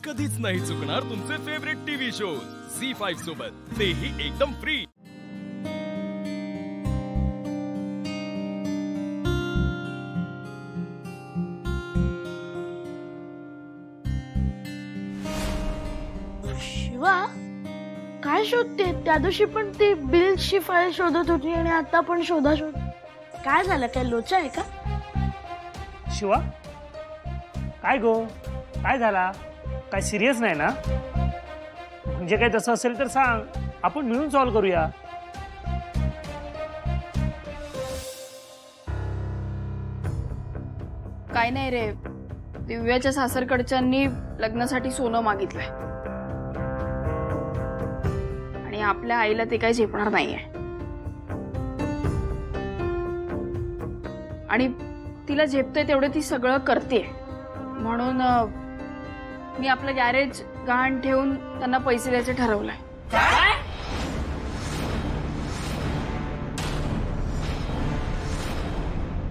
कधीच नाही चुकणार तुमचे फेवरेट टीव्ही शोज झी5 सोबत, तेही एकदम फ्री। शिवा काय शोधते? त्या दिवशी पण ती बिलची फाईल शोधत होती आणि आता पण शोध काय झालं? काय लोचा आहे का? शिवा काय गो, काय झाला? काय सिरियस नाही ना? म्हणजे काय तसं असेल तर सांग, आपण मिळून सॉल्व करूया। काय नाही रे, दिव्याच्या सासरकडच्यांनी लग्नासाठी सोनं मागितलंय आणि आपल्या आईला ते काही झेपणार नाहीये आणि तिला झेपतंय तेवढे ती सगळं करते। म्हणून मी आपलं गॅरेज गहाण ठेवून त्यांना पैसे द्यायचे ठरवलंय।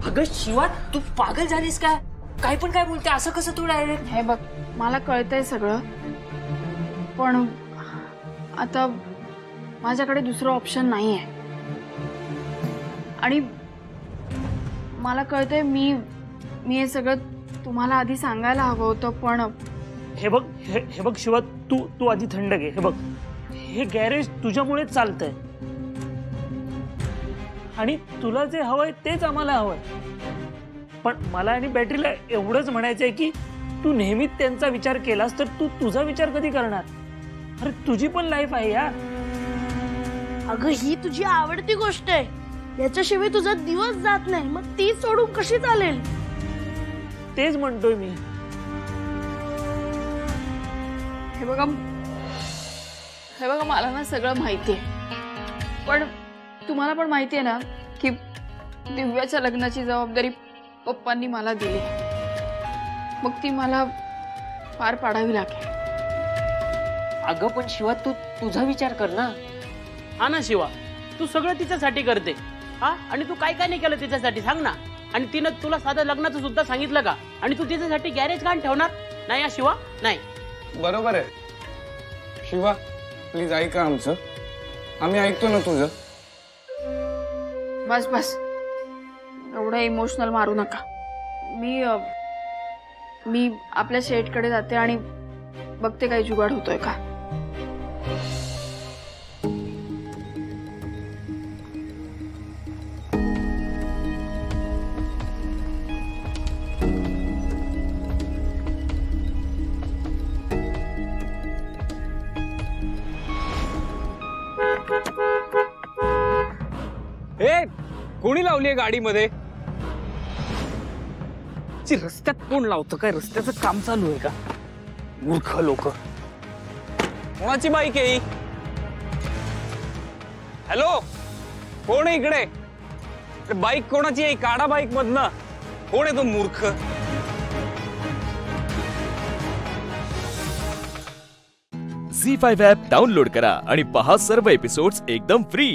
अगं शिवा, तू पागल झालीस का? काय पण काय बोलते, असं कसं तू डायरेक्ट? हे बघ, मला कळतंय सगळं, पण आता माझ्याकडे दुसरं ऑप्शन नाहीये आणि मला कळतंय मी हे सगळं तुम्हाला आधी सांगायला हवं होतं, पण हे बघ शिवा, तू आधी थंड घे। हे बघ, हे गॅरेज तुझ्यामुळेच चालतंय आणि तुला जे हवंय तेच आम्हाला हवंय। पण मला आणि बॅटरीला एवढंच म्हणायचंय की तू नेहमीच त्यांचा विचार केलास तर तू तुझा विचार कधी करणार? अरे तुझी पण लाईफ आहे यार। अगं ही तुझी आवडती गोष्ट आहे, याच्याशिवाय तुझा दिवस जात नाही, मग ती सोडून कशी चालेल? तेच म्हणतोय मी। हे बघा मला ना सगळं माहिती आहे, पण तुम्हाला पण माहिती आहे ना की दिव्याच्या लग्नाची जबाबदारी पप्पांनी मला दिली, मग ती मला पार पाडावी लागेल। अगं पण शिवा, तू तुझा विचार कर ना। हा ना शिवा, तू सगळं तिच्यासाठी करते हा, आणि तू काय काय नाही केलं तिच्यासाठी सांग ना। आणि तिनं तुला साधं लग्नाचं सुद्धा सांगितलं का? आणि तू तिच्यासाठी गॅरेज गहाण ठेवणार नाही? हा शिवा, नाही बरोबर आहे शिवा, प्लीज ऐका आमचं, आम्ही ऐकतो ना तुझं। बस बस, एवढं इमोशनल मारू नका। मी आपल्या शेटकडे जाते आणि बघते काही जुगाड होतोय का। ए, कोणी लावलीये गाडीमध्ये? रस्त्यात कोण लावतं? काय रस्त्याचं काम चालू आहे का? मूर्ख लोक। कोणाची बाईक आहे ही? हॅलो, कोण आहे इकडे? बाईक कोणाची आहे? काढा बाईक मधनं। कोण आहे तो मूर्ख? झी5 ॲप डाउनलोड करा आणि पहा सर्व एपिसोड्स एकदम फ्री।